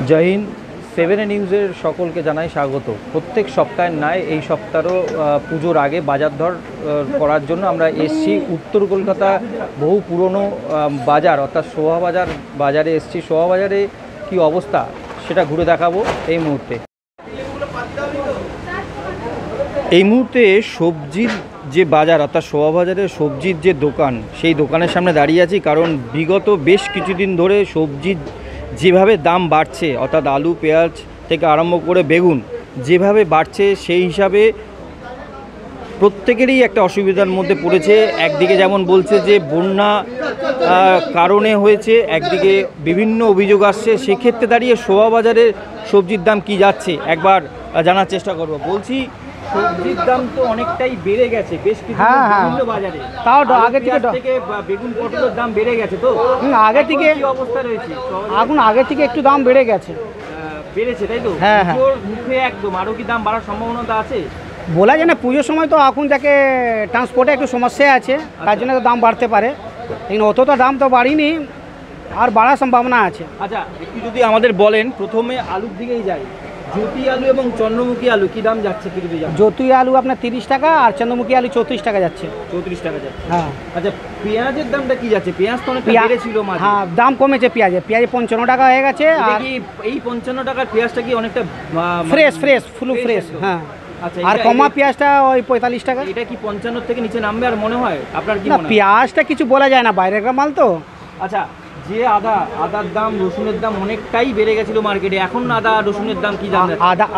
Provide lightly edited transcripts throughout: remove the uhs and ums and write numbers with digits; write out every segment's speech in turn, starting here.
জয় Hind. 7A নিউজের সকলকে জানাই স্বাগত। প্রত্যেক সপ্তাহের ন্যায় এই সপ্তাহেরও পুজোর আগে বাজার দর করার জন্য আমরা এসছি উত্তর কলকাতা বহু পুরনো বাজার অর্থাৎ শোভাবাজার বাজারে এসছি। শোভাবাজারে কী অবস্থা সেটা ঘুরে দেখাবো এই মুহূর্তে। এই মুহূর্তে সবজির যে বাজার অর্থাৎ শোভাবাজারের সবজির যে দোকান, সেই দোকানের সামনে দাঁড়িয়ে আছি, কারণ বিগত বেশ কিছুদিন ধরে সবজির যেভাবে দাম বাড়ছে অর্থাৎ আলু পেঁয়াজ থেকে আরম্ভ করে বেগুন যেভাবে বাড়ছে, সেই হিসাবে প্রত্যেকেরই একটা অসুবিধার মধ্যে পড়েছে। একদিকে যেমন বলছে যে বন্যা কারণে হয়েছে, একদিকে বিভিন্ন অভিযোগ আসছে। সেক্ষেত্রে দাঁড়িয়ে শোভাবাজারের সবজির দাম কি যাচ্ছে একবার জানার চেষ্টা করব। বলছি সবজির দাম তো অনেকটাই বেড়ে গেছে বেশ কিছু বিভিন্ন বাজারে, তাও আগে থেকে বেগুন পটলের দাম বেড়ে গেছে। তো আগে থেকে কি অবস্থা রয়েছে? এখন আগে থেকে একটু দাম বেড়ে গেছে, বেড়েছে তাই তো? হ্যাঁ হ্যাঁ, মুখে একদম আরও কি দাম বাড়ার সম্ভাবনা আছে? বলা যায় না, পুজোর সময় তো এখন যাকে ট্রান্সপোর্টে একটু সমস্যা আছে, তার জন্য তো দাম বাড়তে পারে, কিন্তু অত তো দাম তো বাড়িনি, আর বাড়ার সম্ভাবনা আছে। আচ্ছা, একটু যদি আমাদের বলেন, প্রথমে আলুর দিকেই যাই। জ্যোতি আলু এবং চন্দ্রমুখী আলু কি দাম যাচ্ছে? কি যদি জ্যোতি আলু আপনার 30 টাকা আর চন্দ্রমুখী আলু 34 টাকা যাচ্ছে। 34 টাকা যাচ্ছে, হ্যাঁ। আচ্ছা, পেঁয়াজের দামটা কি যাচ্ছে? পেঁয়াজ তো অনেকটা বেড়েছিল মাঝে। হ্যাঁ, দাম কমেছে পেঁয়াজে 55 টাকা হয়ে গেছে। আর এই 55 টাকার পেঁয়াজটা কি অনেকটা ফ্রেশ ফুল ফ্রেশ? হ্যাঁ। আচ্ছা, আর কমা পেঁয়াজটা ওই 45 টাকা। এটা কি 55 থেকে নিচে নামবে আর মনে হয় আপনার? কি না, পেঁয়াজটা কিছু বলা যায় না, বাইরের মাল তো। আচ্ছা, যে আদার দাম রসুনের দাম অনেকটাই বেড়ে গেছিল মার্কেটে, এখন আদা রসুনের দাম কি দাম?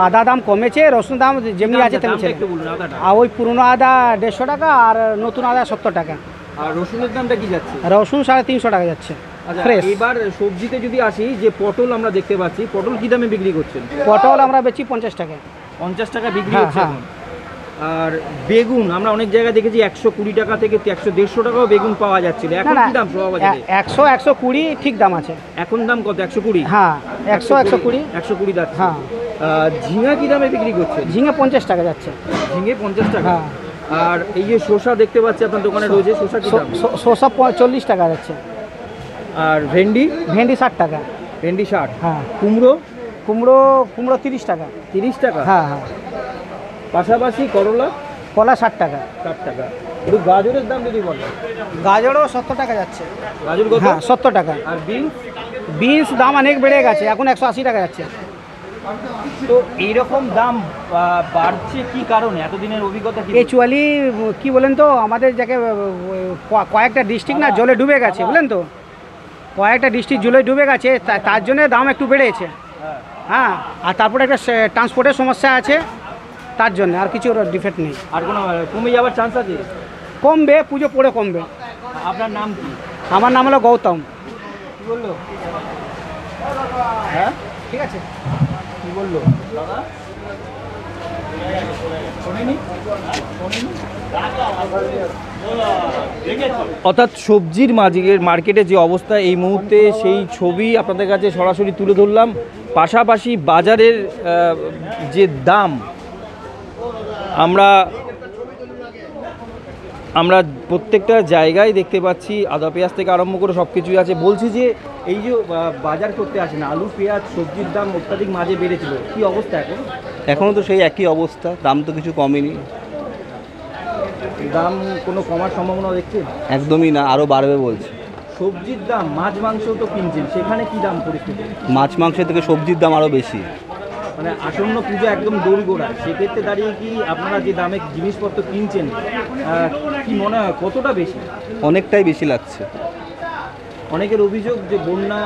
আদা দাম কমেছে, রসুন দাম যেমনি আছে তেমনি। একটু বলুন আদাটা। আর ওই পুরনো আদা 150 টাকা আর নতুন আদা 70 টাকা। আর রসুনের দামটা কি যাচ্ছে? রসুন 350 টাকা যাচ্ছে ফ্রেশ। এবার সবজিতে যদি আসি, যে পটল আমরা দেখতে পাচ্ছি, পটল কি দামে বিক্রি করছেন? পটল আমরা বেচি 50 টাকা। 50 টাকা বিক্রি হচ্ছে এখন। আর বেগুন আমরা অনেক জায়গায় দেখেছি 120 টাকা থেকে 100-150 টাকাও বেগুন পাওয়া যাচ্ছিল। এখন কি দাম শোভাবাজারে? 100-120 ঠিক দাম আছে। এখন দাম কত? 120? হ্যাঁ, 100-120 যাচ্ছে। হ্যাঁ। ঝিঙা কি দামে বিক্রি করছে? ঝিঙে 50 টাকা যাচ্ছে। ঝিঙে 50 টাকা। হ্যাঁ। আর এই যে শসা দেখতে পাচ্ছি আপনার দোকানে রয়েছে, শসা কি দাম? শসা 40 টাকা যাচ্ছে। আর ভেন্ডি? ভেন্ডি 60 টাকা। ভেন্ডি 60। হ্যাঁ। কুমড়ো? কুমড়ো 30 টাকা। 30 টাকা? হ্যাঁ হ্যাঁ। পাশাপাশি করলা? কলা 60 টাকা। 60 টাকা। একটু গাজরের দাম যদি বলেন। গাজরও 70 টাকা যাচ্ছে। গাজর কত? হ্যাঁ, 70 টাকা। আর বিনস দাম অনেক বেড়ে গেছে, এখন 180 টাকা যাচ্ছে। তো এইরকম দাম বাড়ছে কি কারণে? এতদিনের অভিজ্ঞতা কি? অ্যাকচুয়ালি কি বলেন তো, আমাদের যাকে কয়েকটা ডিস্ট্রিক্ট না জলে ডুবে গেছে, বুঝলেন তো, কয়েকটা ডিস্ট্রিক্ট জলে ডুবে গেছে, তার জন্য দাম একটু বেড়েছে। হ্যাঁ, আর তারপরে একটা ট্রান্সপোর্টের সমস্যা আছে, তার জন্য, আর কিছু ডিফেক্ট নেই। আর কোনো কমে যাওয়ার চান্স আছে? কমবে, পুজো পরে কমবে। আপনার নাম কি? আমার নাম হলো গৌতম। কি বললো? হ্যাঁ, ঠিক আছে। কি বললো দাদা? অর্থাৎ সবজির মার্কেটে যে অবস্থা এই মুহূর্তে, সেই ছবি আপনাদের কাছে সরাসরি তুলে ধরলাম। পাশাপাশি বাজারের যে দাম আমরা প্রত্যেকটা জায়গায় দেখতে পাচ্ছি, আদা পেঁয়াজ থেকে আরম্ভ করে সব কিছুই আছে। বলছি যে এই যে বাজার করতে আসেন, আলু পেঁয়াজ সবজির দাম অত্যাধিক মাঝে বেড়েছিল, কি অবস্থা এখন? এখনও তো সেই একই অবস্থা, দাম তো কিছু কমেনি। দাম কোনো কমার সম্ভাবনা দেখছেন? একদমই না, আরও বাড়বে বলছে। সবজির দাম, মাছ মাংস তো কিনছেন, সেখানে কি দাম পরিস্থিতি? মাছ মাংসের থেকে সবজির দাম আরও বেশি। মানে আসন্ন পুজো একদম দোরগোড়ায়, সেক্ষেত্রে দাঁড়িয়ে কি আপনারা যে দামে জিনিসপত্র কিনছেন, কি মনে হয় কতটা বেশি? অনেকটাই বেশি লাগছে। অনেকের অভিযোগ যে বন্যা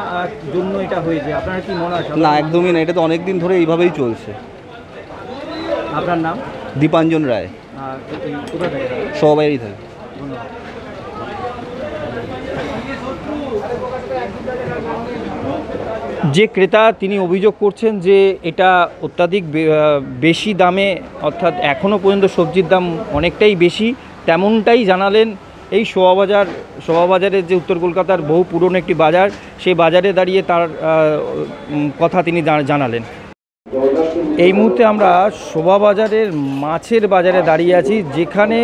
জন্য এটা হয়েছে, আপনারা কি মনে হয়? না, একদমই না, এটা তো অনেক দিন ধরে এইভাবেই চলছে। আপনার নাম? দীপাঞ্জন রায়। কোথায় থাকে? সবাইই থাকে। ধন্যবাদ। যে ক্রেতা তিনি অভিযোগ করছেন যে এটা অত্যাধিক বেশি দামে, অর্থাৎ এখনও পর্যন্ত সবজির দাম অনেকটাই বেশি, তেমনটাই জানালেন এই শোভাবাজারের যে উত্তর কলকাতার বহু পুরনো একটি বাজার, সেই বাজারে দাঁড়িয়ে তার কথা তিনি জানালেন। এই মুহূর্তে আমরা শোভাবাজারের মাছের বাজারে দাঁড়িয়ে আছি, যেখানে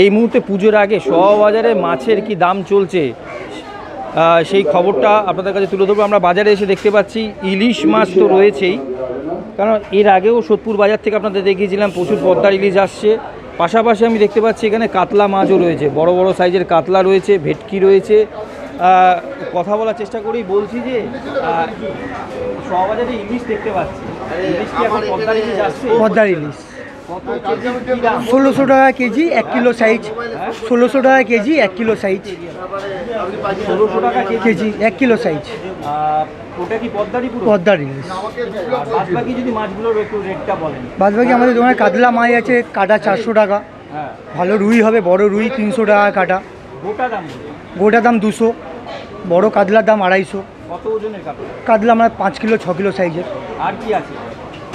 এই মুহূর্তে পুজোর আগে শোভাবাজারে মাছের কি দাম চলছে সেই খবরটা আপনাদের কাছে তুলে ধরবো। আমরা বাজারে এসে দেখতে পাচ্ছি ইলিশ মাছ তো রয়েছেই, কারণ এর আগেও সোদপুর বাজার থেকে আপনাদের দেখিয়েছিলাম প্রচুর পদ্মার ইলিশ আসছে। পাশাপাশি আমি দেখতে পাচ্ছি এখানে কাতলা মাছও রয়েছে, বড় বড় সাইজের কাতলা রয়েছে, ভেটকি রয়েছে। কথা বলার চেষ্টা করেই বলছি যে সবাজারে ইলিশ দেখতে পাচ্ছি, ইলিশ কি এখন পদ্মার ইলিশ আসছে? পদ্মার ইলিশ কত কেজি, কি দাম? 1600 টাকা কেজি, 1 কিলো সাইজ। 1600 টাকা কেজি, 1 কিলো সাইজ। 1600 টাকা কেজি 1 কিলো সাইজ ওটা কি পদ্মারই পুরো? পদ্মার ইলিশ। আর বাদবাকি যদি মাছগুলোর একটু রেটটা বলেন। বাদবাকি আমাদের দোকানে কাতলা মাছ আছে, কাটা 400 টাকা। হ্যাঁ, ভালো রুই হবে, বড় রুই 300 টাকা কাটা। গোটা দাম গোটা দাম 200, বড় কাতলার দাম 250। কত ওজনের কাতলা? কাতলা আমরা 5 কিলো 6 কিলো সাইজের। আর কি আছে?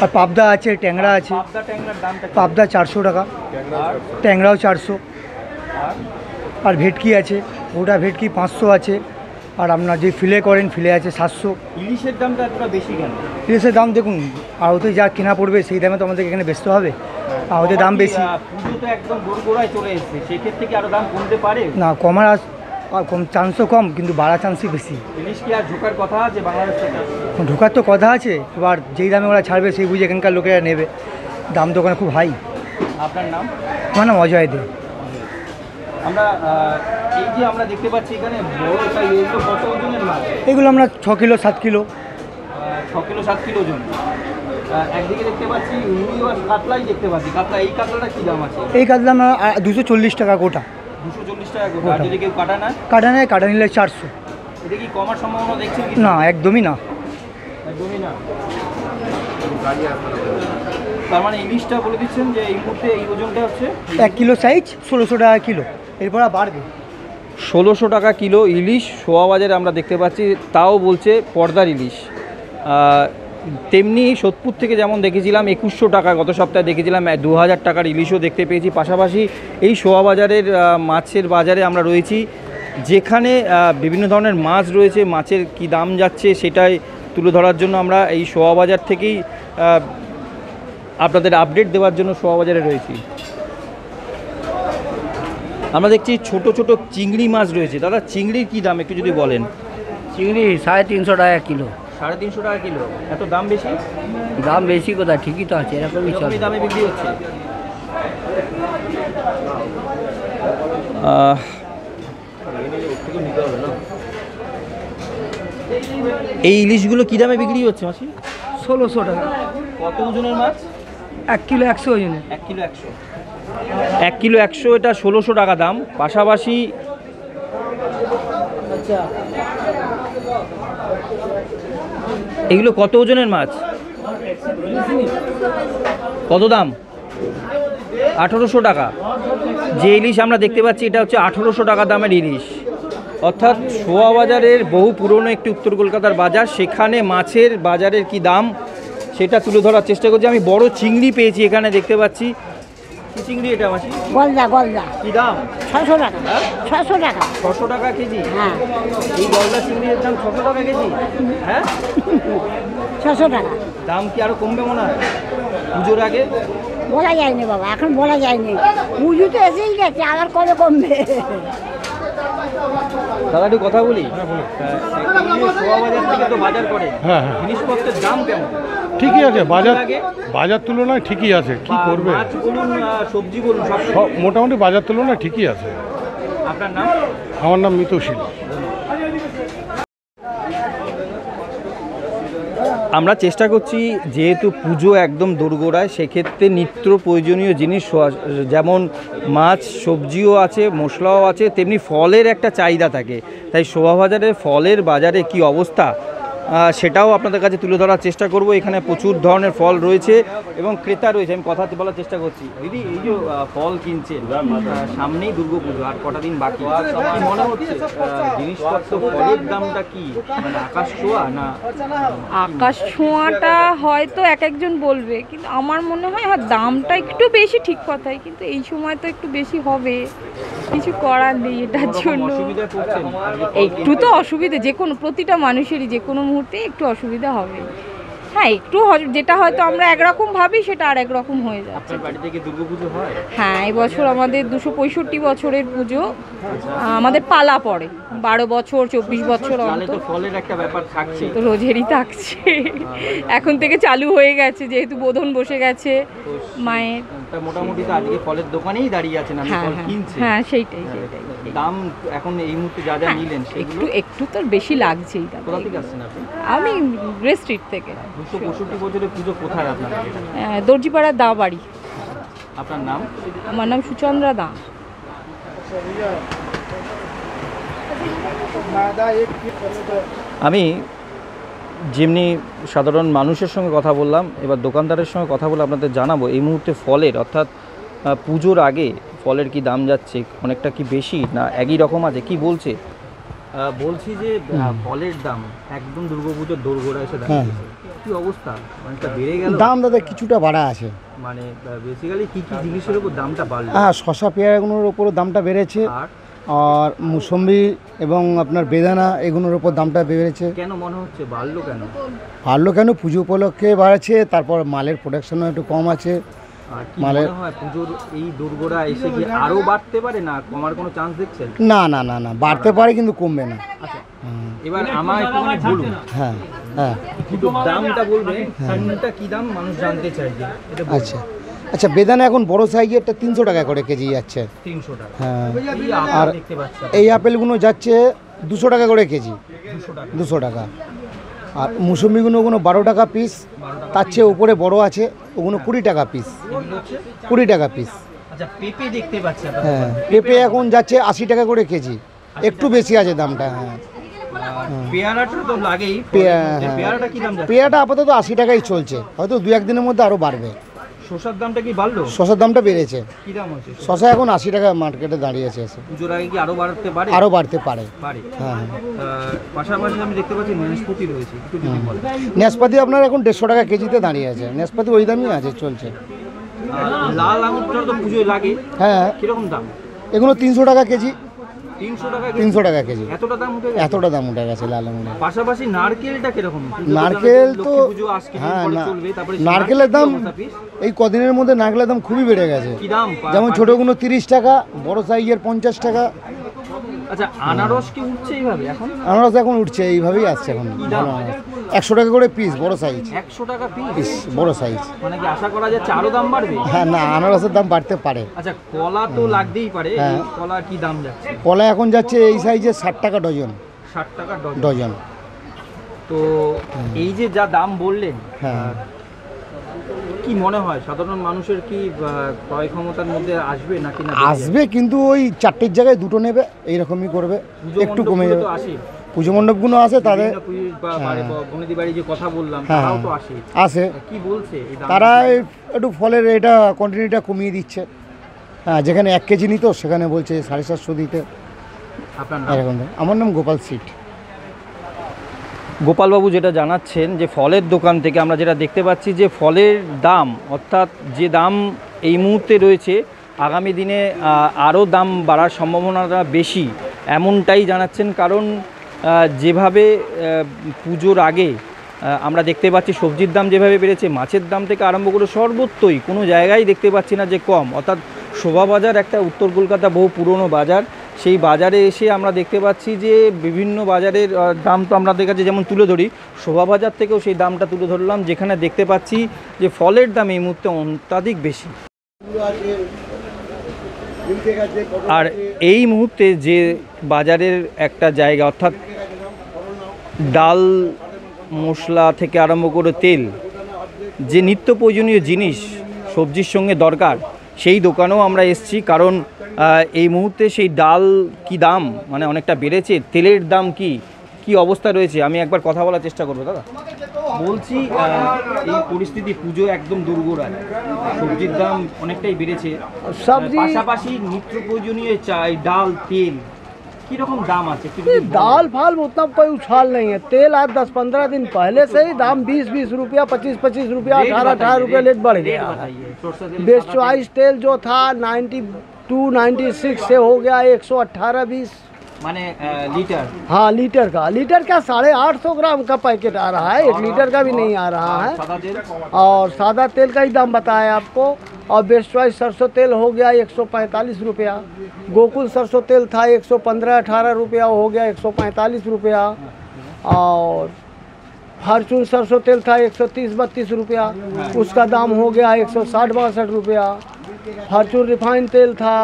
আর পাবদা আছে, ট্যাংরা আছে। পাবদা ট্যাংরার দামটা কি? পাবদা 400 টাকা, আর ট্যাংরাও 400। আর আর ভেটকি আছে, গোটা ভেটকি 500 আছে। আর আপনার যে ফিলে করেন, ফিলে আছে 700। ইলিশের দামটা এতটা বেশি কেন? ইলিশের দাম দেখুন, আড়তে যা কেনা পড়বে সেই দামে তো আমাদের এখানে বেচতে হবে। আড়তে দাম বেশি। পুজো তো একদম গোড়ায় চলে এসেছে, সেক্ষেত্রে কি আরো দাম কমতে পারে? না, কমার কম চান্সও কম, কিন্তু বাড়া চান্সই বেশি। ইলিশ কি আর ঢোকার কথা আছে বাংলাদেশ থেকে? ঢোকার তো কথা আছে, এবার যেই দামে ওরা ছাড়বে সেই বুঝে এখানকার লোকেরা নেবে। দাম তো ওখানে খুব হাই। আপনার নাম? আমার নাম অজয় দে। আমরা এই যে আমরা দেখতে পাচ্ছি এখানে বড় সাইজ, এগুলো কত ওজনের মাছ? এগুলো আমরা 6 কিলো 7 কিলো। 6 কিলো 7 কিলো ওজন। একদিকে দেখতে পাচ্ছি রুই আর কাতলাই দেখতে পাচ্ছি। কাতলা, এই কাতলাটা কি দাম আছে? এই কাতলা আমরা 240 টাকা গোটা। 240 টাকা গোটা। আর যদি কেউ কাটা না? কাটা নেয়, কাটা নিলে 400। এটা কি কমার সম্ভাবনা দেখছেন কি? না, একদমই না। একদমই না। তার মানে ইলিশটা বলে দিচ্ছেন যে এই মুহূর্তে এই ওজনটা হচ্ছে 1 কিলো সাইজ 1600 টাকা কিলো, এরপর আর বাড়বে। 1600 টাকা কিলো ইলিশ শোয়া বাজারে আমরা দেখতে পাচ্ছি, তাও বলছে পর্দার ইলিশ। তেমনি সোদপুর থেকে যেমন দেখেছিলাম 2100 টাকা, গত সপ্তাহে দেখেছিলাম 2000 টাকার ইলিশও দেখতে পেয়েছি। পাশাপাশি এই শোয়া বাজারের মাছের বাজারে আমরা রয়েছি, যেখানে বিভিন্ন ধরনের মাছ রয়েছে। মাছের কি দাম যাচ্ছে সেটাই তুলে ধরার জন্য আমরা এই শোয়া বাজার থেকেই আপনাদের আপডেট দেওয়ার জন্য শোয়া বাজারে রয়েছি। আমরা দেখছি ছোট ছোট চিংড়ি মাছ রয়েছে। দাদা, চিংড়ির কি দাম একটু যদি বলেন? চিংড়ি 350 টাকা কিলো। 350 টাকা কিলো, এত দাম বেশি? দাম বেশি কোথায়, ঠিকই তো আছে, এরকমই চলে। এরকমই দামে বিক্রি হচ্ছে। এই ইলিশগুলো কি দামে বিক্রি হচ্ছে মাসি? 1600 টাকা। কত ওজনের মাছ? 1 কিলো 100 ওজনে। 1 কিলো 100। 1 কিলো 100, এটা 1600 টাকা দাম। পাশাপাশি এগুলো কত ওজনের মাছ? কত দাম? 1800 টাকা। যে ইলিশ আমরা দেখতে পাচ্ছি এটা হচ্ছে 1800 টাকা দামের ইলিশ। অর্থাৎ শোয়া বাজারের বহু পুরনো একটি উত্তর কলকাতার বাজার, সেখানে মাছের বাজারের কি দাম সেটা তুলে ধরার চেষ্টা করছি। আমি বড় চিংড়ি পেয়েছি এখানে দেখতে পাচ্ছি। কি চিংড়ি এটা মাসি? গলদা গলদা কি দাম? 600 টাকা। 600 টাকা। 600 টাকা কেজি? হ্যাঁ, এই গলদা চিংড়ির দাম 600 টাকা কেজি? হ্যাঁ, 600 টাকা। দাম কি আরো কমবে মনে হয় পুজোর আগে? বলা যায়নি বাবা, এখন বলা যায়নি। পুজো তো এসেই গেছে, আবার কবে কমবে? দাদা একটু কথা বলি। শোয়া বাজার থেকে তো বাজার করে, জিনিসপত্রের দাম কেমন? ঠিকই আছে, বাজার আগে বাজার তুলনায় ঠিকই আছে। কি করবে, মাছ বলুন সবজি বলুন সব সব মোটামুটি বাজার তুলনায় ঠিকই আছে। আপনার নাম? আমার নাম মিতশীল। আমরা চেষ্টা করছি, যেহেতু পুজো একদম দোরগোড়ায়, সেক্ষেত্রে নিত্য প্রয়োজনীয় জিনিস যেমন মাছ, সবজিও আছে, মশলাও আছে, তেমনি ফলের একটা চাহিদা থাকে। তাই শোভাবাজারে ফলের বাজারে কি অবস্থা সেটাও আপনাদের কাছে তুলে ধরার চেষ্টা করব। এখানে প্রচুর ধরনের ফল রয়েছে এবং ক্রেতা রয়েছে। আমি কথা বলার চেষ্টা করছি। দিদি, এই যে ফল কিনছেন, সামনেই দুর্গাপুজো, আর কটা দিন বাকি, কি মনে হচ্ছে জিনিসপত্র ফলের দামটা কি মানে আকাশ ছোঁয়া না? আকাশ ছোঁয়াটা হয়তো এক একজন বলবে, কিন্তু আমার মনে হয় হ্যাঁ দামটা একটু বেশি, ঠিক কথাই, কিন্তু এই সময় তো একটু বেশি হবে, কিছু করার নেই এটার জন্য। অসুবিধায় পড়ছেন? একটু তো অসুবিধা যে কোনো প্রতিটা মানুষেরই যে কোনো মুহূর্তে একটু অসুবিধা হবে। হ্যাঁ একটু যেটা হয়তো আমরা একরকম ভাবি সেটা আর একরকম হয়ে যাচ্ছে। আপনার বাড়ি থেকে দুর্গাপুজো হয়? হ্যাঁ এবছর আমাদের 265 বছরের পুজো, আমাদের পালা পড়ে 12 বছর 24 বছর তাহলে অন্তর, তো ফলের একটা ব্যাপার থাকছে। তো রোজেরই থাকছে। এখন থেকে চালু হয়ে গেছে যেহেতু বোধন বসে গেছে মায়ের। তা মোটামুটি তো আজকে ফলের দোকানেই দাঁড়িয়ে আছেন, আমি হ্যাঁ ফল হ্যাঁ কিনছি। হ্যাঁ সেইটাই। দাম এখন এই মুহূর্তে যা যা নিলেন সেগুলো একটু তো বেশি লাগছেই দাদা। কোথা থেকে আসছেন আপনি? আমি গ্রে স্ট্রিট থেকে। 265 বছরের পুজো কোথায় আপনার? দর্জিপাড়ার দা বাড়ি। আপনার নাম? আমার নাম সুচন্দ্রা দা। আমি যেমনি সাধারণ মানুষের সঙ্গে কথা বললাম, এবার দোকানদারের সঙ্গে কথা বলে আপনাদের জানাবো এই মুহূর্তে ফলের অর্থাৎ পুজোর আগে ফলের কি দাম যাচ্ছে, অনেকটা কি বেশি না একই রকম আছে, কি বলছে। বলছি যে ফলের দাম একদম দুর্গাপুজোর দোরগোড়া এসে দাঁড়িয়েছে, কি অবস্থা? অনেকটা বেড়ে গেল দাম দাদা কিছুটা বাড়া আছে। মানে বেসিক্যালি কি কি জিনিসের উপর দামটা বাড়লো? হ্যাঁ, শশা পেয়ারাগুলোর ওপরও দামটা বেড়েছে, আর আর মুসম্বি এবং আপনার বেদানা এগুলোর ওপর দামটা বেড়েছে। কেন মনে হচ্ছে বাড়লো কেন? বাড়লো কেন, পুজো উপলক্ষে বাড়ছে, তারপর মালের প্রোডাকশনও একটু কম আছে। আর কি মনে হয় পুজোর এই দোরগোড়া এসে কি আরো বাড়তে পারে, না কমার কোনো চান্স দেখছেন? না না না না, বাড়তে পারে কিন্তু কমবে না। আচ্ছা, এবার আমার একটুখানি বলুন, হ্যাঁ হ্যাঁ একটু দামটা বলবেন, কোনটা কি দাম মানুষ জানতে চাইছে এটা বলুন। আচ্ছা আচ্ছা, বেদানা এখন বড় সাইজেরটা 300 টাকা করে কেজি যাচ্ছে। 300 টাকা। হ্যাঁ, এই আর আপেল দেখতে পাচ্ছি এই আপেলগুলো যাচ্ছে 200 টাকা করে কেজি। 200 টাকা। 200 টাকা। আর মুসম্বিগুলো 12 টাকা পিস, তার চেয়ে উপরে বড় আছে ওগুলো 20 টাকা পিস। এগুলো হচ্ছে 20 টাকা পিস। আচ্ছা, পেঁপে দেখতে পাচ্ছি আপনার হ্যাঁ, দোকানে। পেঁপে এখন যাচ্ছে 80 টাকা করে কেজি, একটু বেশি আছে দামটা। হ্যাঁ, পেয়ারাটা তো লাগেই। হ্যাঁ। পেয়ারাটা কি দাম যাচ্ছে? পেয়ারাটা আপাতত 80 টাকাই চলছে, হয়তো 2-1 দিনের মধ্যে আরও বাড়বে। শসার দামটা কি বাড়লো? শশার দামটা বেড়েছে, কি দাম হচ্ছে? শশা এখন 80 টাকা মার্কেটে দাঁড়িয়েছে, পুজোর আগে কি আরো বাড়তে পারে? আরও বাড়তে পারে। পারে। হ্যাঁ, পাশাপাশি আমি দেখতে পাচ্ছি নাশপাতি রয়েছে, একটু যদি বলেন। নাশপাতি আপনার এখন 150 টাকা কেজিতে দাঁড়িয়ে আছে, নাশপাতি ওই দামই আছে, চলছে। লাল আঙুরটা তো পুজোয় লাগে, হ্যাঁ, কিরকম দাম? এগুলো 300 টাকা কেজি। 300 টাকা? 300 টাকা কেজি, এতটা দাম উঠে গেছে? এতটা দাম উঠে গেছে লাল আঙুরের। পাশাপাশি নারকেলটা কিরকম? নারকেল তো লক্ষ্মী পুজো আসছে, হ্যাঁ পরে না, চলবে, তারপরে নারকেলের দাম কি অবস্থা piece? এই কদিনের মধ্যে নারকেলের দাম খুবই বেড়ে গেছে। কি দাম? যেমন ছোটোগুলো 30 টাকা, বড় সাইজের 50 টাকা। আচ্ছা, আনারস কি উঠছে এইভাবে এখন? আনারস এখন উঠছে, এইভাবেই আসছে এখন। কি দাম? 100 টাকা করে পিস, বড় সাইজ 100 টাকা পিস? পিস, বড় সাইজ। মানে কি আশা করা যাচ্ছে আরো দাম বাড়বে? হ্যাঁ, না, আনারসের দাম বাড়তে পারে। আচ্ছা, কলা তো লাগতেই পারে, এই হ্যাঁ। কলা কি দাম যাচ্ছে? কলা এখন যাচ্ছে এই সাইজে 60 টাকা ডজন। 60 টাকা ডজন। ডজন। তো এই যে যা দাম বললেন, হ্যাঁ। কি মনে হয় সাধারণ মানুষের কি ক্রয় ক্ষমতার মধ্যে আসবে নাকি না? আসবে, কিন্তু ওই 4টের জায়গায় 2টো নেবে, এইরকমই করবে, পুজো একটু কমে মণ্ডপগুলো যাবে। তো আসে, পুজো মণ্ডপগুলো আছে, তাদের বিভিন্ন পুজো বা বনেদি বাড়ি যে কথা বললাম, হ্যাঁ, তারাও তো আসে। আসে, কি বলছে এই দাম? তারা একটু ফলের এটা কোয়ান্টিটিটা কমিয়ে দিচ্ছে। হ্যাঁ, যেখানে 1 কেজি নিত সেখানে বলছে 750 দিতে। আপনার নাম? এরকম। আমার নাম গোপাল সিট। গোপালবাবু যেটা জানাচ্ছেন যে ফলের দোকান থেকে আমরা যেটা দেখতে পাচ্ছি যে ফলের দাম, অর্থাৎ যে দাম এই মুহূর্তে রয়েছে, আগামী দিনে আরও দাম বাড়ার সম্ভাবনাটা বেশি, এমনটাই জানাচ্ছেন। কারণ যেভাবে পুজোর আগে আমরা দেখতে পাচ্ছি সবজির দাম যেভাবে বেড়েছে, মাছের দাম থেকে আরম্ভ করে সর্বত্রই কোনো জায়গায় দেখতে পাচ্ছি না যে কম। অর্থাৎ শোভাবাজার একটা উত্তর কলকাতা বহু পুরনো বাজার, সেই বাজারে এসে আমরা দেখতে পাচ্ছি যে বিভিন্ন বাজারের দাম তো আমরা দেখাচ্ছি, যেমন তুলে ধরি শোভাবাজার থেকেও সেই দামটা তুলে ধরলাম, যেখানে দেখতে পাচ্ছি যে ফলের দাম এই মুহূর্তে অত্যাধিক বেশি। আর এই মুহূর্তে যে বাজারের একটা জায়গা, অর্থাৎ ডাল মশলা থেকে আরম্ভ করে তেল, যে নিত্য প্রয়োজনীয় জিনিস সবজির সঙ্গে দরকার, সেই দোকানেও আমরা এসেছি। কারণ এই মুহূর্তে সেই ডাল কি দাম, মানে অনেকটা বেড়েছে, তেলের দাম কি অবস্থা রয়েছে, আমি একবার কথা বলার চেষ্টা করবো। দাদা বলছি, এই পরিস্থিতি পুজো একদম দুর্গোড়ায়, সবজির দাম অনেকটাই বেড়েছে, পাশাপাশি নিত্য প্রয়োজনীয় চাই ডাল তেল, কিরকম দাম আছে? दाल फाल उतना कोई उछाल नहीं है। तेल आज 10-15 दिन पहले से ही दाम 20-20 रुपया, 25-25 रुपया, 18-18 रुपया रेट बढ़ गया है। बेस्ट चॉइस तेल जो था 92-96 से हो गया 118-20। মানে লিটার हाँ लीटर का 850 ग्राम का पैकेट आ रहा है, 1 लीटर का भी नहीं आ रहा है। সাদা তেল और सादा तेल का ही दाम बताया आपको। और बेस्ट चॉइस सरसों तेल हो गया 145 रुपया, गोकुल सरसों तेल था 115-18 रुपया, हो गया 145 रुपया। और फॉर्चून सरसों तेल था 130-32 रुपया, उसका दाम हो गया 160-62 रुपया। फॉर्चून रिफाइंड तेल था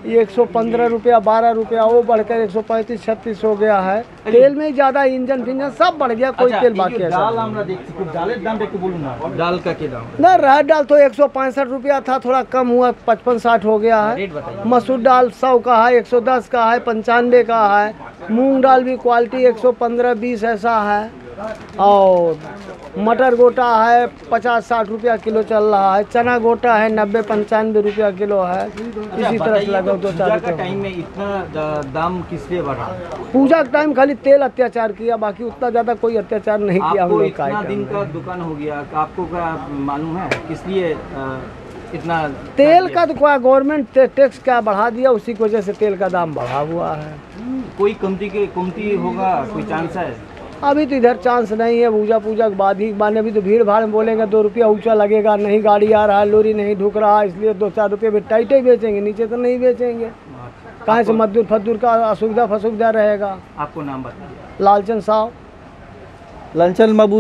115 रुपया 12 रुपया, वो बढ़कर 135-36 हो गया है। तेल में ज़्यादा इंजन फिंजन सब बढ़ गया, कोई तेल बाकी है ডাল আমরা দেখছি, খুব ডালের দামটা একটু বলুন না, ডাল का क्या दाम ना। रहर दाल तो 165 रुपया था, थोड़ा कम हुआ 55-60 हो गया है। रेट बताइए। मसूर दाल 100 का है, 110 का है, 95 का है। मूंग दाल भी क्वालिटी 115-20 ऐसा है। और मटर गोटा है 50-60 रुपया किलो चल रहा है। चना गोटा है 90-95 रुपया किलो है। इसी तरह से लगा 2-4 का रुपया। टाइम में इतना दाम किस लिए बढ़ा? पूजा के टाइम खाली तेल अत्याचार किया, बाकी उतना ज़्यादा कोई अत्याचार नहीं किया हम आपको लोग का इतना आइटम दिन में। का दुकान हो गया, आपको क्या मालूम है किस लिए इतना तेल का तो क्या गवर्नमेंट टैक्स क्या बढ़ा दिया, उसी की वजह से तेल का दाम बढ़ा हुआ है। कोई कमती होगा, कोई चांस है? अभी तो इधर चांस नहीं है, पूजा के बाद ही माने। अभी तो भीड़ भाड़ में बोलेंगे 2 रुपया ऊंचा लगेगा, नहीं गाड़ी आ रहा है, लोरी नहीं ढुक रहा है, इसलिए 2-4 रुपये भी टाइट ही बेचेंगे, नीचे तो नहीं बेचेंगे। कहाँ से मजदूर फजदूर का असुविधा फसुविधा रहेगा। आपको नाम बताइए। लालचंद साहब। লালচান বাবু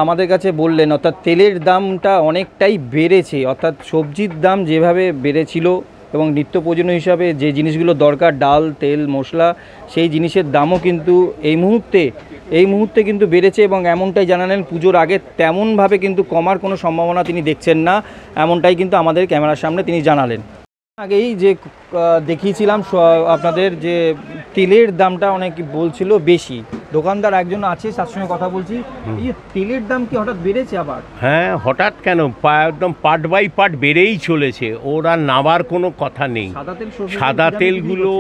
আমাদের কাছে বললেন, অর্থাৎ তেলের দামটা অনেকটাই বেড়েছে, অর্থাৎ সবজির দাম যেভাবে বেড়েছিল এবং নিত্য প্রয়োজনীয় হিসাবে যে জিনিসগুলো দরকার, ডাল তেল মশলা, সেই জিনিসের দামও কিন্তু এই মুহূর্তে কিন্তু বেড়েছে। এবং এমনটাই জানালেন, পুজোর আগে তেমনভাবে কিন্তু কমার কোনো সম্ভাবনা তিনি দেখছেন না, এমনটাই কিন্তু আমাদের ক্যামেরার সামনে তিনি জানালেন। আগেই যে দেখিয়েছিলাম আপনাদের যে তেলের দামটা অনেক বলছিল বেশি, দোকানদার একজন আছে তার সঙ্গে কথা বলছি। এই তেলের দাম কি হঠাৎ বেড়েছে আবার? হ্যাঁ, হঠাৎ কেন, একদম পার্ট বাই পার্ট বেড়েই চলেছে, ওর আর নামার কোনো কথা নেই। সাদা তেলগুলো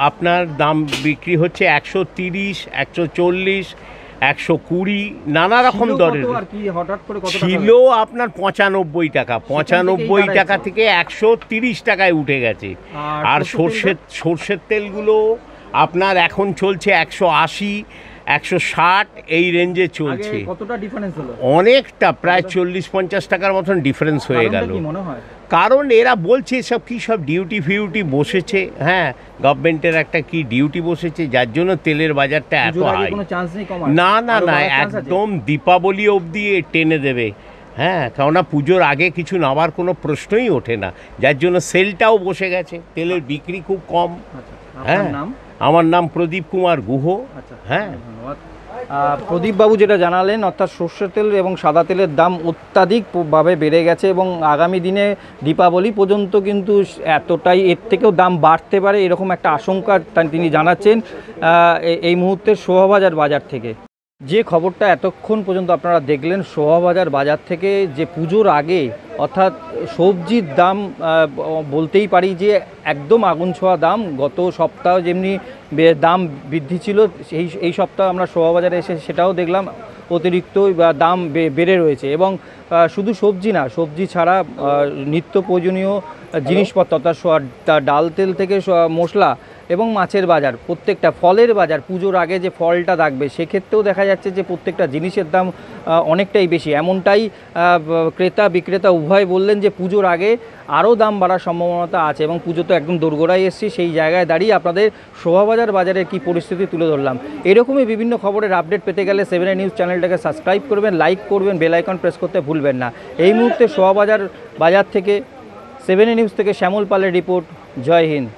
আপনার দাম বিক্রি হচ্ছে 130, 140, 120, নানা রকম দরের। ছিল আপনার 95 টাকা, 95 টাকা থেকে 130 টাকায় উঠে গেছে। আর সর্ষের তেলগুলো আপনার এখন চলছে 180, 160 এই রেঞ্জে চলছে। কতটা ডিফারেন্স হলো? অনেকটা, প্রায় 40-50 টাকার মতন ডিফারেন্স হয়ে গেল। কারণ এরা বলছে সব কি সব ডিউটি ফিউটি বসেছে, হ্যাঁ গভর্নমেন্টের একটা কি ডিউটি বসেছে, যার জন্য তেলের বাজারটা এত হাই। না না না, একদম দীপাবলি অবধি টেনে দেবে। হ্যাঁ, কেননা পুজোর আগে কিছু নামার কোনো প্রশ্নই ওঠে না, যার জন্য সেলটাও বসে গেছে, তেলের বিক্রি খুব কম। হ্যাঁ, আমার নাম প্রদীপ কুমার গুহ। হ্যাঁ, প্রদীপবাবু যেটা জানালেন, অর্থাৎ সর্ষের তেল এবং সাদা তেলের দাম অত্যাধিকভাবে বেড়ে গেছে এবং আগামী দিনে দীপাবলি পর্যন্ত কিন্তু এতটাই, এর থেকেও দাম বাড়তে পারে এরকম একটা আশঙ্কা তিনি জানাচ্ছেন এই মুহূর্তের শোভাবাজার বাজার থেকে। যে খবরটা এতক্ষণ পর্যন্ত আপনারা দেখলেন শোভাবাজার বাজার থেকে, যে পুজোর আগে অর্থাৎ সবজির দাম বলতেই পারি যে একদম আগুন ছোঁয়া দাম। গত সপ্তাহ যেমনি দাম বৃদ্ধি ছিল, এই সপ্তাহ আমরা শোভাবাজারে এসে সেটাও দেখলাম, অতিরিক্ত দাম বেড়ে রয়েছে। এবং শুধু সবজি না, সবজি ছাড়া নিত্য প্রয়োজনীয় জিনিসপত্র অর্থাৎ ডাল তেল থেকে মশলা এবং মাছের বাজার, প্রত্যেকটা ফলের বাজার, পুজোর আগে যে ফলটা থাকবে সেক্ষেত্রেও দেখা যাচ্ছে যে প্রত্যেকটা জিনিসের দাম অনেকটাই বেশি। এমনটাই ক্রেতা বিক্রেতা উভয় বললেন যে পুজোর আগে আরও দাম বাড়ার সম্ভাবনা আছে এবং পুজো তো একদম দোরগোড়ায় এসেছি, সেই জায়গায় দাঁড়িয়ে আপনাদের শোভাবাজার বাজারের কী পরিস্থিতি তুলে ধরলাম। এরকমই বিভিন্ন খবরের আপডেট পেতে গেলে 7A নিউজ চ্যানেলটাকে সাবস্ক্রাইব করবেন, লাইক করবেন, বেল আইকন প্রেস করতে ভুলবেন না। এই মুহূর্তে শোভাবাজার বাজার থেকে 7A নিউজ থেকে শ্যামল পালের রিপোর্ট। জয় হিন্দ।